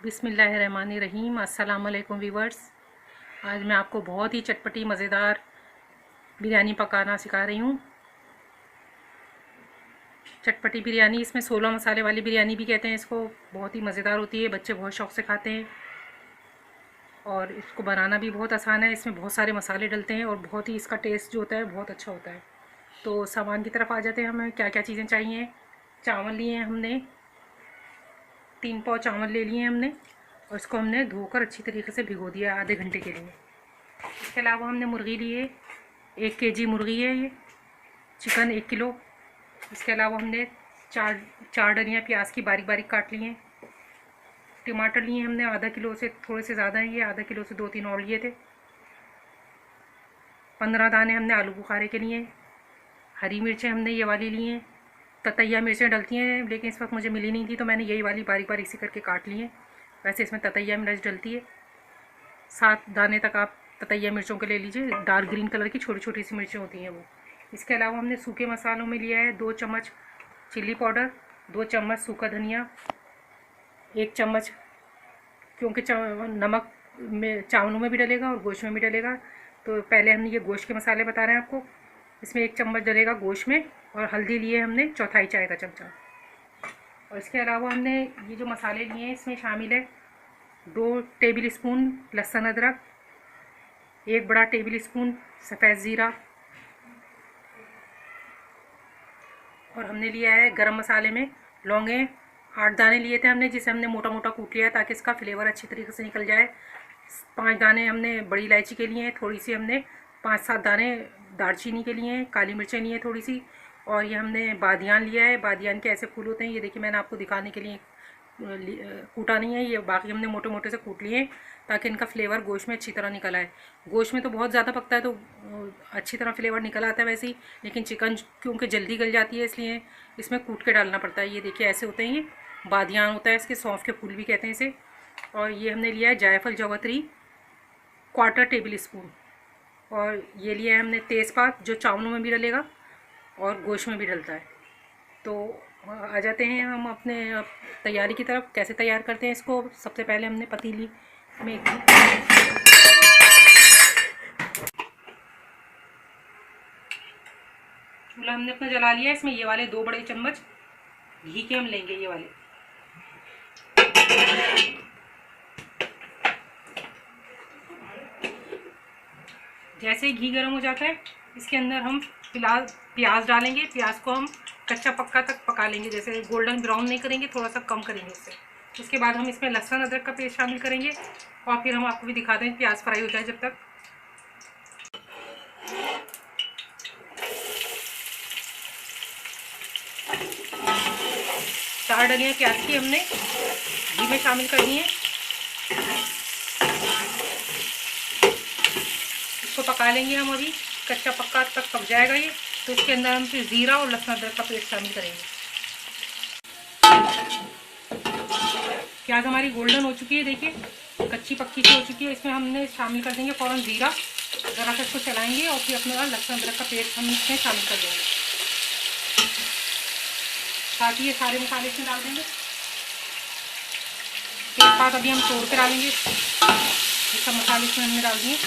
बिस्मिल्लाहिर्रहमानिर्रहीम। अस्सलाम वालेकुम वीवर्स। आज मैं आपको बहुत ही चटपटी मज़ेदार बिरयानी पकाना सिखा रही हूँ। चटपटी बिरयानी, इसमें 16 मसाले वाली बिरयानी भी कहते हैं इसको। बहुत ही मज़ेदार होती है, बच्चे बहुत शौक़ से खाते हैं और इसको बनाना भी बहुत आसान है। इसमें बहुत सारे मसाले डलते हैं और बहुत ही इसका टेस्ट जो होता है बहुत अच्छा होता है। तो सामान की तरफ आ जाते हैं। हमें क्या क्या चीज़ें चाहिए। चावल लिए हैं हमने, 3 पाव चावल ले लिए हैं हमने और इसको हमने धोकर अच्छी तरीके से भिगो दिया आधे घंटे के लिए। इसके अलावा हमने मुर्गी लिए, 1 केजी मुर्गी है ये। Chicken 1 kilo. इसके अलावा हमने चार डलियाँ प्याज की बारीक बारीक काट ली हैं। टमाटर लिए हमने आधा किलो से थोड़े से ज़्यादा हैं ये, आधा किलो से 2-3 और लिए थे। 15 दाने हमने आलू बुखारे के लिए। हरी मिर्चें हमने ये वाली ली हैं। ततैया मिर्चें डलती हैं लेकिन इस वक्त मुझे मिली नहीं थी तो मैंने यही वाली बारीक बारीक सी करके काट ली हैं। वैसे इसमें ततैया मिर्च डलती है। 7 दाने तक आप ततैया मिर्चों के ले लीजिए, डार्क ग्रीन कलर की छोटी छोटी सी मिर्चें होती हैं वो। इसके अलावा हमने सूखे मसालों में लिया है 2 चम्मच चिल्ली पाउडर, 2 चम्मच सूखा धनिया, 1 चम्मच, क्योंकि नमक में चावलों में भी डलेगा और गोश्त में भी डलेगा तो पहले हमने ये गोश्त के मसाले बता रहे हैं आपको। इसमें 1 चम्मच डलेगा गोश्त में। और हल्दी लिए हमने 1/4 चाय का चमचा। और इसके अलावा हमने ये जो मसाले लिए हैं इसमें शामिल है 2 टेबल स्पून लहसुन अदरक, 1 बड़ा टेबल स्पून सफ़ेद ज़ीरा, और हमने लिया है गरम मसाले में लौंगे 8 दाने लिए थे हमने, जिसे हमने मोटा मोटा कूट लिया है ताकि इसका फ्लेवर अच्छी तरीके से निकल जाए। 5 दाने हमने बड़ी इलायची के लिए हैं, थोड़ी सी हमने 5-7 दाने दालचीनी के लिए हैं, काली मिर्चें लिए हैं थोड़ी सी, और ये हमने बादियान लिया है। बादियान के ऐसे फूल होते हैं, ये देखिए मैंने आपको दिखाने के लिए कूटा नहीं है ये, बाकी हमने मोटे मोटे से कूट लिए हैं ताकि इनका फ्लेवर गोश्त में अच्छी तरह निकल आए। गोश्त में तो बहुत ज़्यादा पकता है तो अच्छी तरह फ्लेवर निकल आता है वैसे ही, लेकिन चिकन क्योंकि जल्दी गल जाती है इसलिए इसमें कूट के डालना पड़ता है। ये देखिए ऐसे होते हैं, ये बादियान होता है, इसके सौंफ के फूल भी कहते हैं इसे। और ये हमने लिया है जायफल जावित्री 1/4 टेबल स्पून, और ये लिया है हमने तेज़पात जो चावलों में भी डलेगा और गोश्त में भी डलता है। तो आ जाते हैं हम अपने तैयारी की तरफ। कैसे तैयार करते हैं इसको। सबसे पहले हमने पतीली में चूल्हा हमने अपना जला लिया। इसमें ये वाले 2 बड़े चम्मच घी के हम लेंगे, ये वाले। जैसे ही घी गर्म हो जाता है इसके अंदर हम फिलहाल प्याज डालेंगे। प्याज को हम कच्चा पक्का तक पका लेंगे, जैसे गोल्डन ब्राउन नहीं करेंगे, थोड़ा सा कम करेंगे इससे। उसके बाद हम इसमें लहसुन अदरक का पेस्ट शामिल करेंगे और फिर हम आपको भी दिखा दें प्याज फ्राई हो जाए जब तक। चार डलियाँ प्याज की हमने घी में शामिल कर दी हैं। इसको पका लेंगे हम अभी, कच्चा पक्का तक पक जाएगा ये। तो इसके अंदर हम फिर ज़ीरा और लहसुन अदरक का पेस्ट शामिल करेंगे। प्याज हमारी गोल्डन हो चुकी है, देखिए कच्ची पक्की सी हो चुकी है। इसमें हमने शामिल कर देंगे फ़ौरन ज़ीरा, ज़रा सा इसको चलाएंगे और फिर अपना लहसुन अदरक का पेस्ट हम इसमें शामिल कर देंगे। साथ ही ये सारे मसाले इसमें डाल देंगे। तेज़पात अभी हम तोड़ कर डालेंगे, ये सब मसाले इसमें हमने डाल दिए।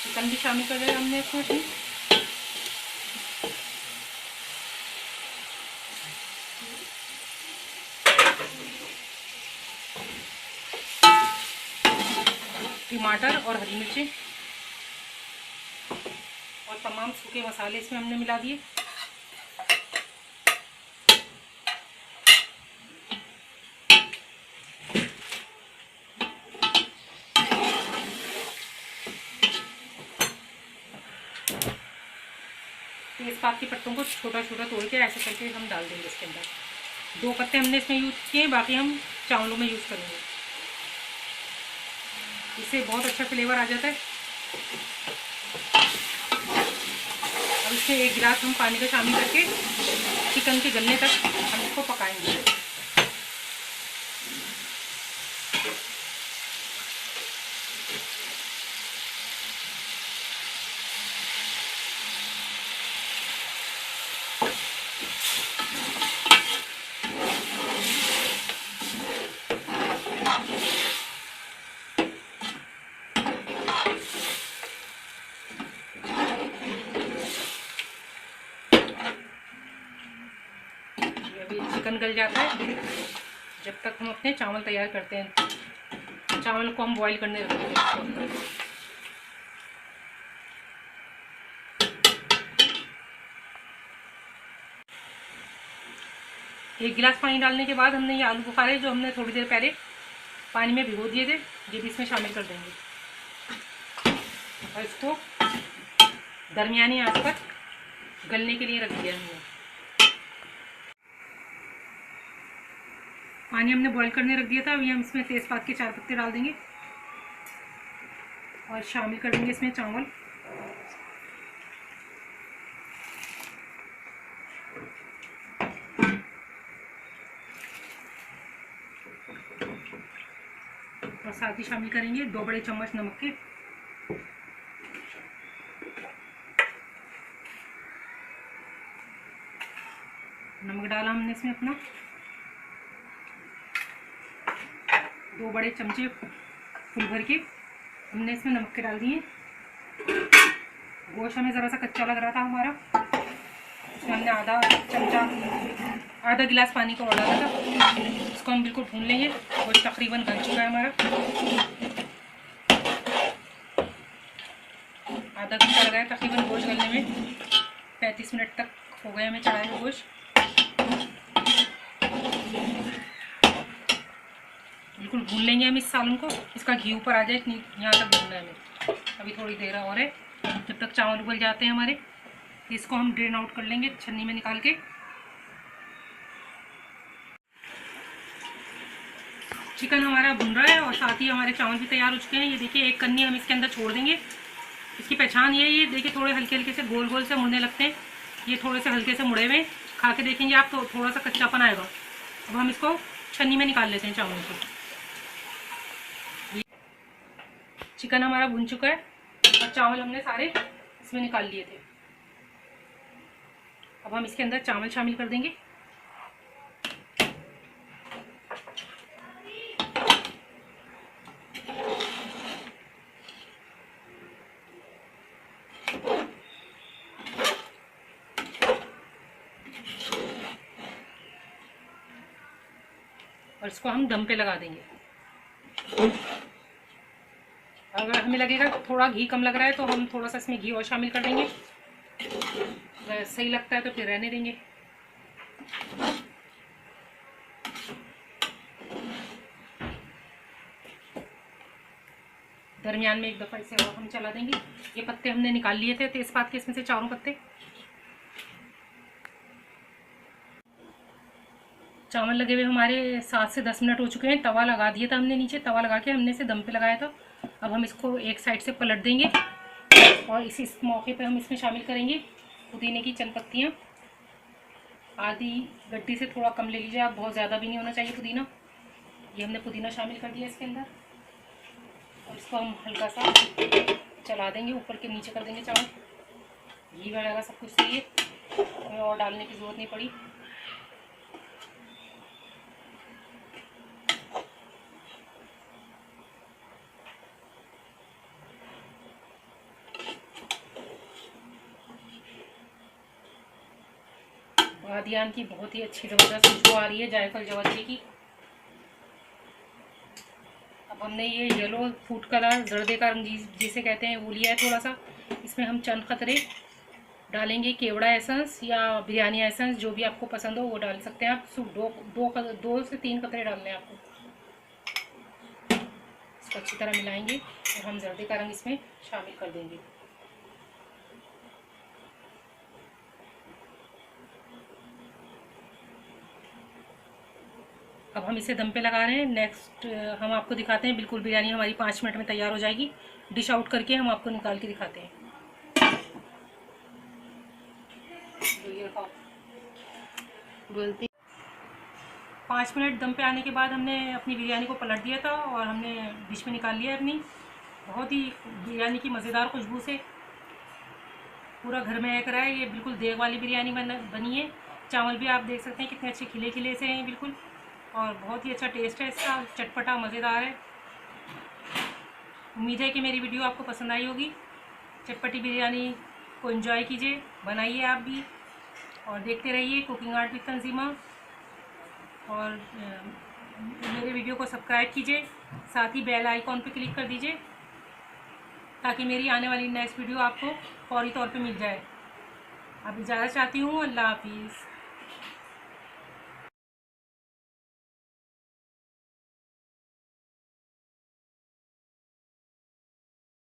चिकन भी शामिल कर दिया हमने इसमें भी। टमाटर और हरी मिर्चें और तमाम सूखे मसाले इसमें हमने मिला दिए। तेज़पात के पत्तों को छोटा छोटा तोड़ के ऐसे करके हम डाल देंगे इसके अंदर। 2 पत्ते हमने इसमें यूज़ किए, बाकी हम चावलों में यूज़ करेंगे। इससे बहुत अच्छा फ्लेवर आ जाता है। अब इसमें 1 गिलास हम पानी का शामिल करके चिकन के गलने तक हम इसको पकाएंगे। ढक्कन गल जाता है जब तक हम अपने चावल तैयार करते हैं। चावल को हम बॉईल करने रखते हैं। एक गिलास पानी डालने के बाद हमने ये आलू बुखारे जो हमने थोड़ी देर पहले पानी में भिगो दिए थे ये भी इसमें शामिल कर देंगे और इसको दरमियानी आंच पर गलने के लिए रख दिया हमने। पानी हमने बॉईल करने रख दिया था। अभी हम इसमें तेज़पात के 4 पत्ते डाल देंगे और शामिल कर देंगे इसमें चावल। और साथ ही शामिल करेंगे 2 बड़े चम्मच नमक के। नमक डाला हमने इसमें अपना 2 बड़े चमचे फुल भर के हमने इसमें नमक के डाल दिए। गोश्त हमें ज़रा सा कच्चा लग रहा था हमारा, इसमें हमने आधा गिलास पानी का और डाला था। इसको हम बिल्कुल भून लेंगे। गोश्त तकरीबन गल चुका है हमारा। आधा घंटा लगा है तकरीबन गोश्त गलने में। 35 मिनट तक हो गए हमें चढ़ाए हुए गोश्त। बिल्कुल भून लेंगे हम इस सालन को, इसका घी ऊपर आ जाए यहाँ तक भूनना है हमें। अभी थोड़ी देर और है जब तक चावल उबल जाते हैं हमारे। इसको हम ड्रेन आउट कर लेंगे छन्नी में निकाल के। चिकन हमारा भुन रहा है और साथ ही हमारे चावल भी तैयार हो चुके हैं। ये देखिए एक कन्नी हम इसके अंदर छोड़ देंगे। इसकी पहचान ये देखिए थोड़े हल्के हल्के से गोल गोल से मुड़ने लगते हैं। ये थोड़े से हल्के से मुड़े हुए खा के देखेंगे आप तो थोड़ा सा कच्चापन आएगा। अब हम इसको छन्नी में निकाल लेते हैं चावल को। चिकन हमारा भुन चुका है और चावल हमने सारे इसमें निकाल लिए थे। अब हम इसके अंदर चावल शामिल कर देंगे। और इसको हम दम पे लगा देंगे। अगर हमें लगेगा थोड़ा घी कम लग रहा है तो हम थोड़ा सा इसमें घी और शामिल कर देंगे। अगर सही लगता है तो फिर रहने देंगे। दरमियान में एक दफ़ा इसे और हम चला देंगे। ये पत्ते हमने निकाल लिए थे तेज़पात के, इसमें से चारों पत्ते। चावल लगे हुए हमारे 7 से 10 मिनट हो चुके हैं। तवा लगा दिया था हमने, नीचे तवा लगा के हमने इसे दम पे लगाया था। अब हम इसको एक साइड से पलट देंगे और इस मौके पे हम इसमें शामिल करेंगे पुदीने की चंद पत्तियाँ। आधी गड्डी से थोड़ा कम ले लीजिए आप, बहुत ज़्यादा भी नहीं होना चाहिए पुदीना। ये हमने पुदीना शामिल कर दिया इसके अंदर और इसको हम हल्का सा चला देंगे, ऊपर के नीचे कर देंगे चावल। घी वगैरह सब कुछ सही है, हमें और डालने की ज़रूरत नहीं पड़ी। बादियान की बहुत ही अच्छी ज़बरदस्त खुशबू आ रही है जायफल जवात्री की। अब हमने ये येलो फूड कलर जर्दे का रंग जिसे कहते हैं वो लिया है थोड़ा सा। इसमें हम चंद कतरे डालेंगे केवड़ा एसेंस या बिरयानी एसेंस, जो भी आपको पसंद हो वो डाल सकते हैं आप। सिर्फ 2 से 3 कतरे डालने हैं आपको। इसको अच्छी तरह मिलाएंगे और हम जर्दे का रंग इसमें शामिल कर देंगे। अब हम इसे दम पे लगा रहे हैं। नेक्स्ट हम आपको दिखाते हैं। बिल्कुल बिरयानी हमारी 5 मिनट में तैयार हो जाएगी। डिश आउट करके हम आपको निकाल के दिखाते हैं। बोलते 5 मिनट दम पे आने के बाद हमने अपनी बिरयानी को पलट दिया था और हमने डिश में निकाल लिया अपनी। बहुत ही बिरयानी की मज़ेदार खुशबू से पूरा घर में महक रहा है। ये बिल्कुल देग वाली बिरयानी बनी है। चावल भी आप देख सकते हैं कितने अच्छे खिले खिले से हैं बिल्कुल, और बहुत ही अच्छा टेस्ट है इसका, चटपटा मज़ेदार है। उम्मीद है कि मेरी वीडियो आपको पसंद आई होगी। चटपटी बिरयानी को एंजॉय कीजिए, बनाइए आप भी और देखते रहिए कुकिंग आर्ट विद तंजीमा। और मेरे वीडियो को सब्सक्राइब कीजिए, साथ ही बेल आइकॉन पर क्लिक कर दीजिए ताकि मेरी आने वाली नेक्स्ट वीडियो आपको फौरी तौर पे मिल जाए। अब इजाज़त चाहती हूँ। अल्लाह हाफिज़।